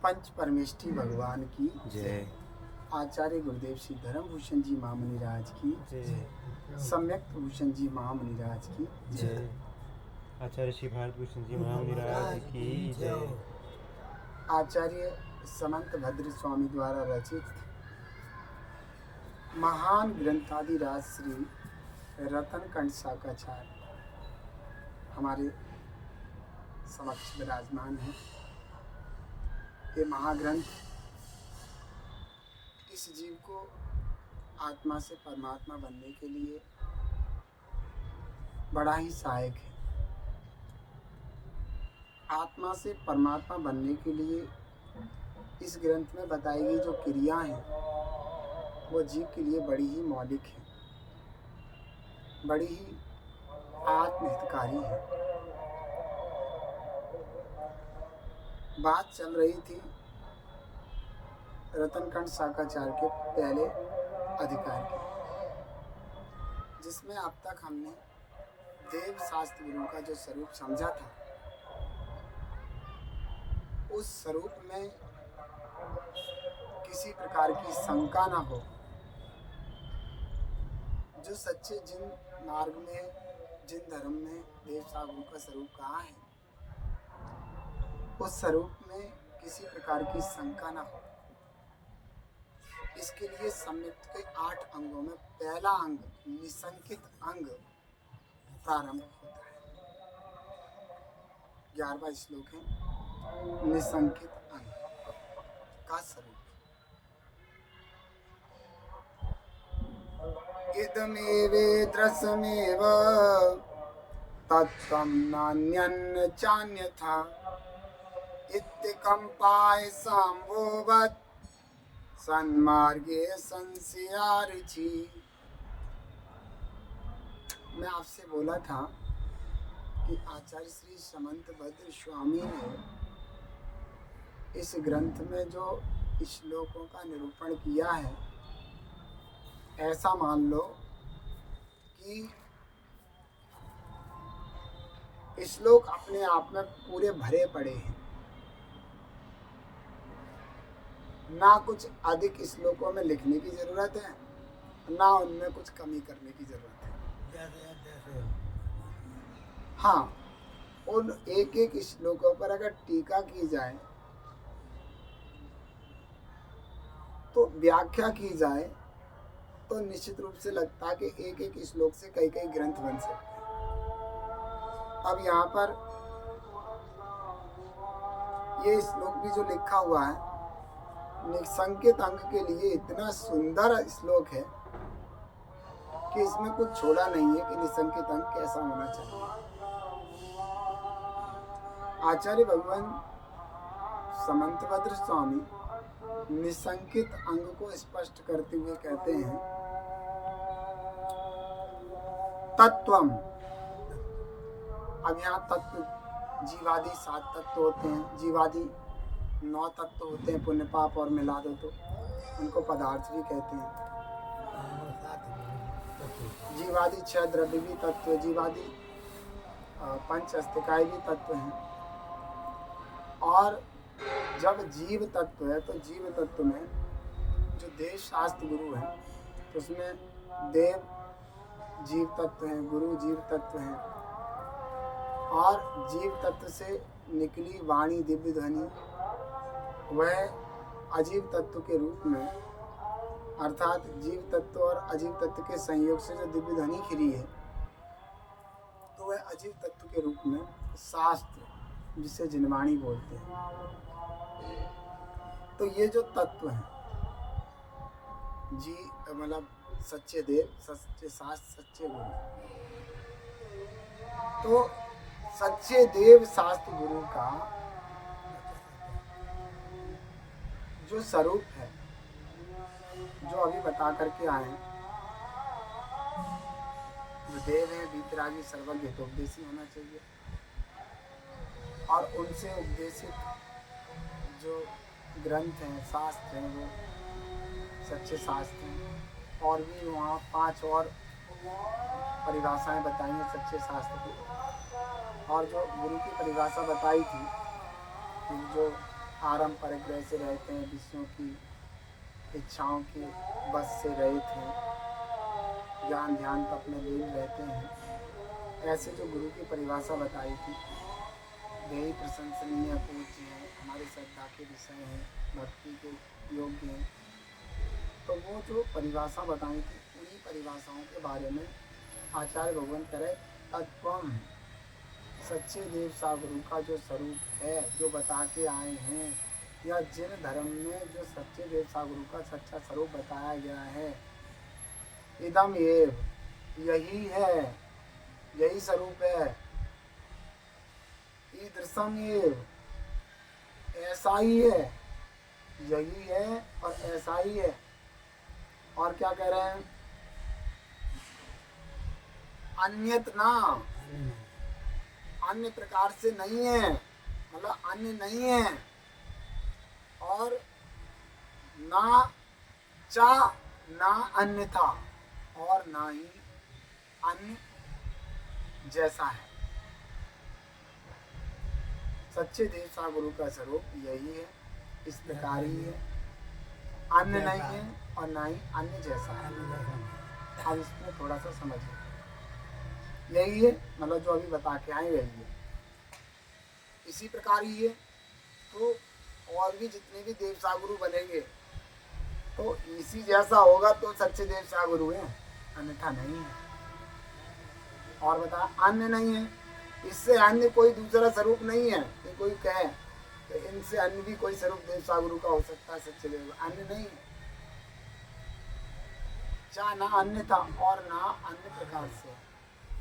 पंच परमेष्ठी भगवान की जय। आचार्य गुरुदेव श्री धर्मभूषण जी महामुनिराज की जय। सम्यक भूषण जी महामुनिराज की जय। आचार्य श्री भारत भूषण जी महामुनिराज की जय। आचार्य समंत भद्र स्वामी द्वारा रचित महान ग्रंथादिराज श्री रतन कंठ शाकाचार्य हमारे समक्ष विराजमान है। ये महाग्रंथ इस जीव को आत्मा से परमात्मा बनने के लिए बड़ा ही सहायक है। आत्मा से परमात्मा बनने के लिए इस ग्रंथ में बताई गई जो क्रियाएं हैं वो जीव के लिए बड़ी ही मौलिक है, बड़ी ही आत्महितकारी है। बात चल रही थी रतनकंठ शाकाचार्य के पहले अधिकार की, जिसमें अब तक हमने देव शास्त्र गुरु का जो स्वरूप समझा था, उस स्वरूप में किसी प्रकार की शंका ना हो। जो सच्चे जिन मार्ग में, जिन धर्म में देव शास्त्र गुरु का स्वरूप कहा है, उस स्वरूप में किसी प्रकार की शंका ना हो, इसके लिए संयुक्त के 8 अंगों में पहला अंग निसंकित अंग प्रारंभ होता है। 11वां श्लोक है निसंकित अंग का स्वरूप। इदमेवेद्रसमेव तत्त्वं नान्यन्न चान्यथा इत्थकम्पाय संभोवत् सन्मार्गे संशयारुचि। मैं आपसे बोला था कि आचार्य श्री समंत भद्र स्वामी ने इस ग्रंथ में जो श्लोकों का निरूपण किया है, ऐसा मान लो कि श्लोक अपने आप में पूरे भरे पड़े हैं, ना कुछ अधिक श्लोकों में लिखने की जरूरत है, ना उनमें कुछ कमी करने की जरूरत है। हाँ, उन एक एक श्लोकों पर अगर टीका की जाए तो व्याख्या की जाए तो निश्चित रूप से लगता है कि एक एक श्लोक से कई कई ग्रंथ बन सकते हैं। अब यहाँ पर ये श्लोक भी जो लिखा हुआ है, निसंकित अंग के लिए इतना सुंदर श्लोक है कि इसमें कुछ छोड़ा नहीं है कि निसंकित अंग कैसा होना चाहिए। आचार्य भगवान समंतभद्र स्वामी निसंकित अंग को स्पष्ट करते हुए कहते हैं तत्वम। अब यहाँ तत्व जीवादि 7 तत्व होते हैं, जीवादि 9 तत्व होते हैं, पुण्य पाप और मिला दो तो उनको पदार्थ भी कहते हैं। जीवादि 6 द्रव्य भी तत्व, जीवादि 5 अस्तिकाय भी तत्व हैं। और जब जीव तत्व है तो जीव तत्व में जो देव शास्त्र गुरु है तो उसमें देव जीव तत्व हैं, गुरु जीव तत्व हैं, और जीव तत्व से निकली वाणी दिव्य ध्वनि वह अजीव तत्व के रूप में, अर्थात जीव तत्व और अजीव तत्व के संयोग से जो दिव्य ध्वनि खिली है तो वह अजीव तत्व के रूप में शास्त्र, जिसे जिनवाणी बोलते हैं। तो ये जो तत्व हैं, जी मतलब सच्चे देव, सच्चे शास्त्र, सच्चे गुरु, तो सच्चे देव शास्त्र गुरु का जो स्वरूप है, जो अभी बता करके आए, जो देव है वीतरागी सर्वज्ञ तो उपदेशी होना चाहिए, और उनसे उपदेशित जो ग्रंथ हैं, शास्त्र हैं, वो सच्चे शास्त्र हैं। और भी वहाँ 5 और परिभाषाएं बताई हैं सच्चे शास्त्र की। और जो गुरु की परिभाषा बताई थी, जो पारंपरिक वैसे रहते हैं, विषयों की इच्छाओं के बस से रहित हैं, ज्ञान ध्यान तप में लीन रहते हैं। ऐसे जो गुरु की परिभाषा बताई थी, यही प्रशंसनीय पूज्य हैं, हमारे श्रद्धा के विषय हैं, भक्ति के योग्य हैं। तो वो जो परिभाषा बताई थी, उन्हीं परिभाषाओं के बारे में आचार्य भगवान कह रहे तत्वम, सच्चे देव सागुरु का जो स्वरूप है, जो बता के आए हैं, या जिन धर्म में जो सच्चे देव सागुरु का सच्चा स्वरूप बताया गया है, इदम ये यही है, यही स्वरूप है, ईदृशम ये ऐसा ही है, यही है और ऐसा ही है। और क्या कह रहे हैं, अन्यत ना, अन्य प्रकार से नहीं है, मतलब अन्य नहीं है, और ना चा ना अन्य था, और ना ही अन्य जैसा है। सच्चे देव सागुरु का स्वरूप यही है, इस प्रकार ही है, अन्य नहीं है और ना ही अन्य जैसा है। अब इसमें थोड़ा सा समझिए, यही है मतलब जो अभी बता के आए यही है, इसी प्रकार ही है। तो और भी जितने भी देव सागुरु बनेंगे तो इसी जैसा होगा तो सच्चे देव सागुरु हैं, अन्यथा नहीं है। और बता अन्य नहीं है, इससे अन्य कोई दूसरा स्वरूप नहीं है कि कोई कहे तो इनसे अन्य भी कोई स्वरूप देव सागुरु का हो सकता है, सच्चे देव अन्य नहीं है। चाहे ना अन्य था और ना अन्य प्रकार से।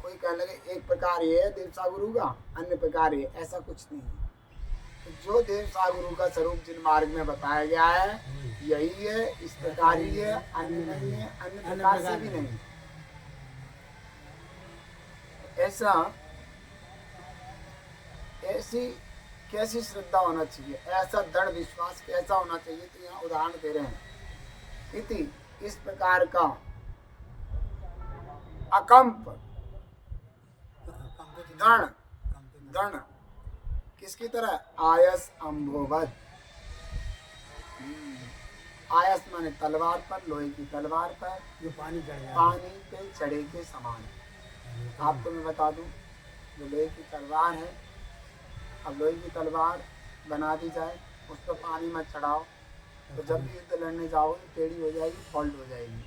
कोई कहने लगे एक प्रकार ये है देव सागुरु का, अन्य प्रकार ये, ऐसा कुछ नहीं है। तो जो देव सागुरु का स्वरूप जिन मार्ग में बताया गया है यही है, इस प्रकार ही है, अन्य नहीं है, अन्य प्रकार से भी नहीं। ऐसा ऐसी कैसी श्रद्धा होना चाहिए, ऐसा दृढ़ विश्वास कैसा होना चाहिए, तो यहाँ उदाहरण दे रहे हैं। इति इस प्रकार का अकंप दृढ़ दृढ़ किसकी तरह, आयस अम्भोवत, आयस माने तलवार पर, लोहे की तलवार पर जो पानी पे चढ़े के समान। आपको मैं बता दूं, जो लोहे की तलवार है, अब लोहे की तलवार बना दी जाए, उस पर पानी मत चढ़ाओ, तो जब भी युद्ध लड़ने जाओगे टेढ़ी हो जाएगी, फॉल्ट हो जाएगी,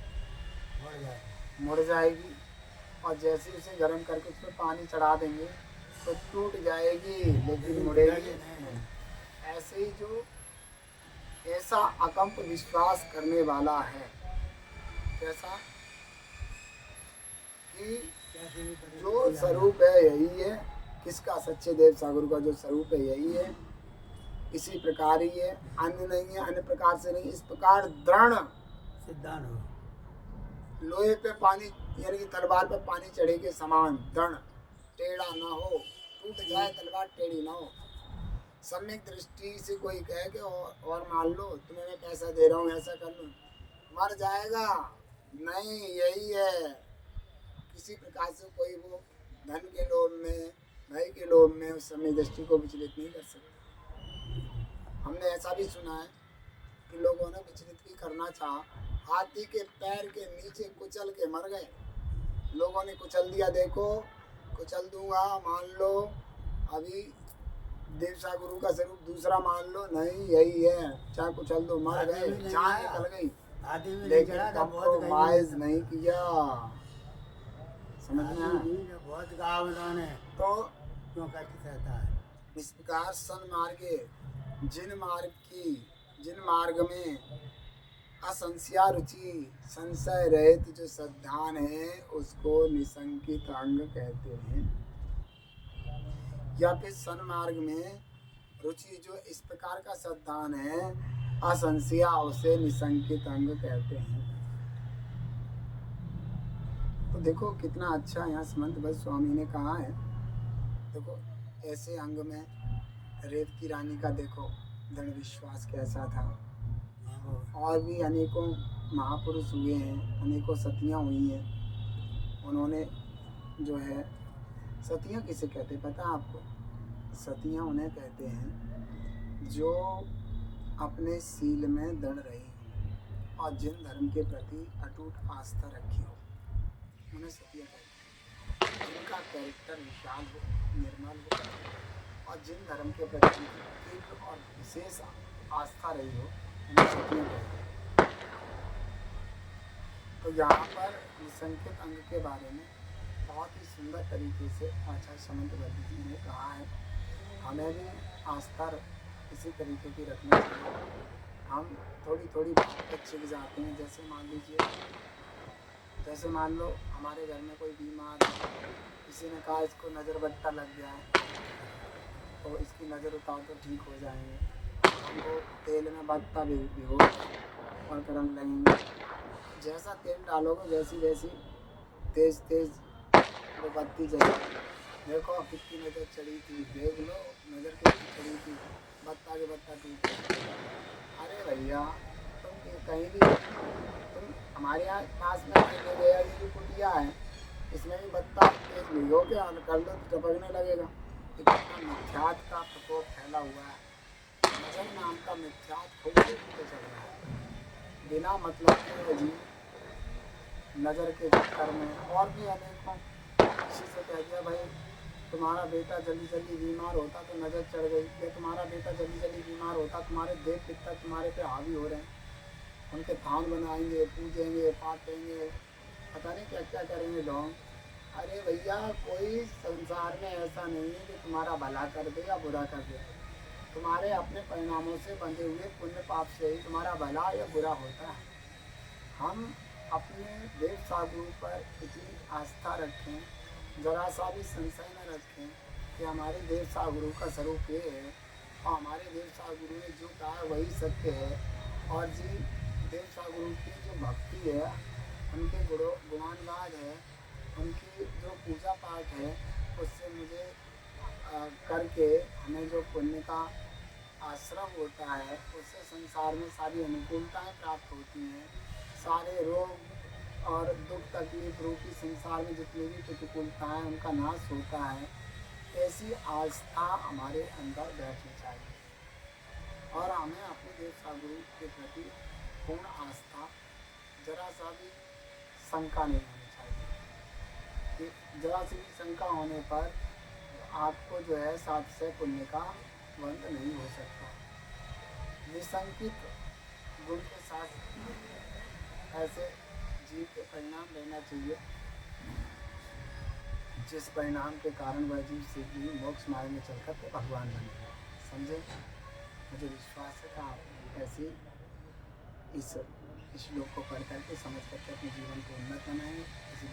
मुड़ जाएगी। और जैसे उसे गर्म करके उस पर पानी चढ़ा देंगे तो टूट जाएगी, लेकिन मुड़ेगी नहीं। ऐसे ही जो ऐसा अकंप विश्वास करने वाला है, कैसा कि जो स्वरूप है यही है, किसका, सच्चे देव सागुरु का जो स्वरूप है यही है, इसी प्रकार ही है, अन्य नहीं है, अन्य प्रकार से नहीं। इस प्रकार दृढ़ सिद्धांत हो, लोहे पे पानी यानी कि तलवार पे पानी चढ़े के समान दृढ़, टेढ़ा ना हो, टूट जाए तलवार टेढ़ी ना हो। सम्यक दृष्टि से कोई कहे कि और मान लो तुम्हें मैं पैसा दे रहा हूँ, ऐसा कर लो, मर जाएगा, नहीं यही है। किसी प्रकार से कोई वो धन के लोभ में, भय के लोभ में उस समय दृष्टि को विचलित नहीं कर सकता। हमने ऐसा भी सुना है कि लोगों ने विचलित भी करना चाहा, हाथी के पैर के नीचे कुचल के मर गए। लोगों ने कुचल दिया, देखो कुचल दूंगा, मान लो, अभी देव सागुरु का स्वरूप दूसरा मान लो, नहीं यही है, चाहे कुचल दो, मर गए, जान निकल गई, लेकिन कॉम्प्रोमाइज नहीं किया। समझ में आया? बहुत गाँव उन्होंने तो क्यों कहता है इस प्रकार सन्मार्गे, जिन मार्ग में असंशया रुचि, संशय रहित जो श्रद्धान है उसको निसंकित अंग कहते हैं। या फिर सन्मार्ग में रुचि जो इस प्रकार का श्रद्धान है, असंशया, उसे निसंकित अंग कहते हैं। तो देखो कितना अच्छा यहाँ समंत भट्ट स्वामी ने कहा है। देखो ऐसे अंग में रेवती रानी का देखो दृढ़ विश्वास कैसा था, और भी अनेकों महापुरुष हुए हैं, अनेकों सतियाँ हुई हैं। उन्होंने जो है, सतियाँ किसे कहते पता है आपको? सतियाँ उन्हें कहते हैं जो अपने सील में दृढ़ रही हो और जिन धर्म के प्रति अटूट आस्था रखी हो उन्हें सत्य कहते हैं। जिनका कैरेक्टर विशाल हो, निर्मल हो और जिन धर्म के प्रति तीव्र और विशेष आस्था रही हो उन्हें सत्य कहते हैं। तो यहाँ पर निसंकेत अंग के बारे में बहुत ही सुंदर तरीके से आचार्य समंतबद्ध जी ने कहा है। हमें भी आस्था इसी तरीके की रखनी चाहिए। हम थोड़ी थोड़ी बात पर चिढ़ जाते हैं। जैसे मान लो हमारे घर में कोई बीमार है, किसी ने कहा इसको नज़र बट्टा लग गया है तो इसकी नज़र उतार तो ठीक हो जाएंगे। हमको तेल में बट्टा भिगो और गरम लगेंगे। जैसा तेल डालोगे वैसी वैसी तेज तेज वो बत्ती जलेगी। देखो कितनी नज़र चढ़ी थी, देख लो नज़र कितनी चढ़ी थी, बत्ता के बत्ता टूट गया। अरे भैया तुम कहीं भी तुम हमारे यहाँ पास में ले गया, ये जो कुटिया है इसमें भी बत्ता तेज भिगो के कर लो तो टपकने लगेगा। इतना मिथ्यात का प्रकोप फैला हुआ है। नजर नाम का मिथ्यात खूब चल रहा है बिना मतलब के जी। नज़र के चक्कर में और भी अनेकों किसी से कह दिया भाई तुम्हारा बेटा जल्दी जल्दी बीमार होता तो नज़र चढ़ गई, या तुम्हारा बेटा जल्दी जल्दी बीमार होता तुम्हारे देव पिता तुम्हारे पे हावी हो रहे हैं, उनके थान बनाएंगे, पूजेंगे, पाटेंगे, पता नहीं क्या क्या करेंगे लोग। अरे भैया कोई संसार में ऐसा नहीं है कि तुम्हारा भला कर दे या बुरा कर दे। तुम्हारे अपने परिणामों से बंधे हुए पुण्य पाप से ही तुम्हारा भला या बुरा होता है। हम अपने देव सागुरु पर इतनी आस्था रखें, जरा सा भी संशय न रखें कि हमारे देव सागुरु का स्वरूप ये है और हमारे देव सागुरु ने जो कहा वही सत्य है। और जी देव सागुरु की जो भक्ति है, उनके गुणानुवाद है, उनकी जो पूजा पाठ है, उससे मुझे करके हमें जो पुण्य का आश्रम होता है उससे संसार में सारी अनुकूलताएं प्राप्त होती हैं। सारे रोग और दुख तकलीफ रूपी संसार में जितनी भी प्रतिकूलताएं उनका नाश होता है। ऐसी आस्था हमारे अंदर बैठनी चाहिए और हमें अपने देव सागुरु के प्रति पूर्ण आस्था, जरा सा भी शंका नहीं होनी चाहिए। जरा सी भी शंका होने पर आपको जो है 700 पुण्य का बंध नहीं हो सकता। निसंकित गुण के साथ ऐसे जीव के परिणाम लेना चाहिए जिस परिणाम के कारण वह जीव शीघ्र ही मोक्ष मार्ग में चलकर के भगवान बन गए। समझे? मुझे विश्वास है कि आप ऐसे इस श्लोक को पढ़ करके समझ करके अपने जीवन को उन्नत बनाएंगे। इसी